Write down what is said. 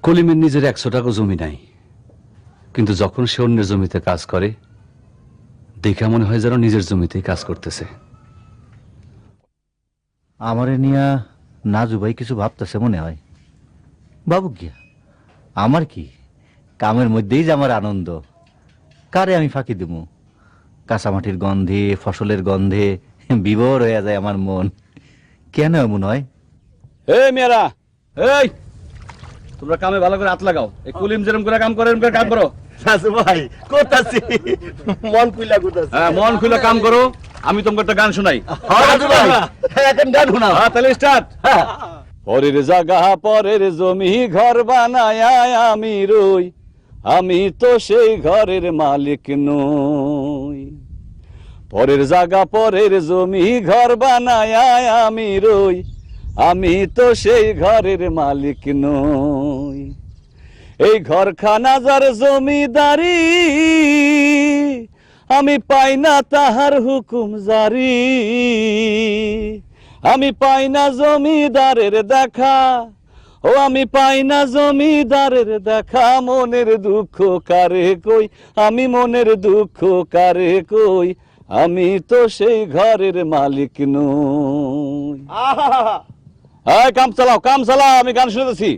কলিমের নিজের 100 টাকা জমি নাই, কিন্তু যখন সে অন্যের জমিতে কাজ করে দেখে মনে হয় যেন নিজের জমিতেই কাজ করতেছে। আমারে নিয়া নাজু ভাই কিছু ভাবতেছে মনে হয়। বাবু গিয়া আমার কি, কামের মধ্যেই যে আমার আনন্দ, কারে আমি ফাঁকি দেবো? কাঁচামাটির গন্ধে, ফসলের গন্ধে বিভোর হয়ে যায় আমার মন। কেন এমন হয়? এই মেয়েরা, এই তোমরা কামে ভালো করে হাত লাগাও। এই কলিম যেরকম করে কাম করে এরকম করে কাম করো। নাজু ভাই করতাছি, মন খুইলা করতাছি। হ্যাঁ, মন খুলে কাম করো। আমি তোমাকে একটা গান শোনাই। নাজু ভাই এখন গান শোনাও। হ্যাঁ, তাহলে স্টার্ট। পরের জায়গা পরের জমি ঘর বানায় আমি রই, আমি তো সেই ঘরের মালিক নই। পরের জায়গা পরের জমি ঘর বানায় আমি রই, আমি তো সেই ঘরের মালিক নই। এই ঘরখানা যার জমিদারি, আমি পাই না তাহার হুকুম জারি। আমি পাই না জমিদারের দেখা, ও আমি পাই না জমিদারের দেখা। মনের দুঃখ কারে কই, আমি মনের দুঃখ কারে কই, আমি তো সেই ঘরের মালিক নই। কাম চালাও, কাম চালাও, আমি গান শুনতেছি।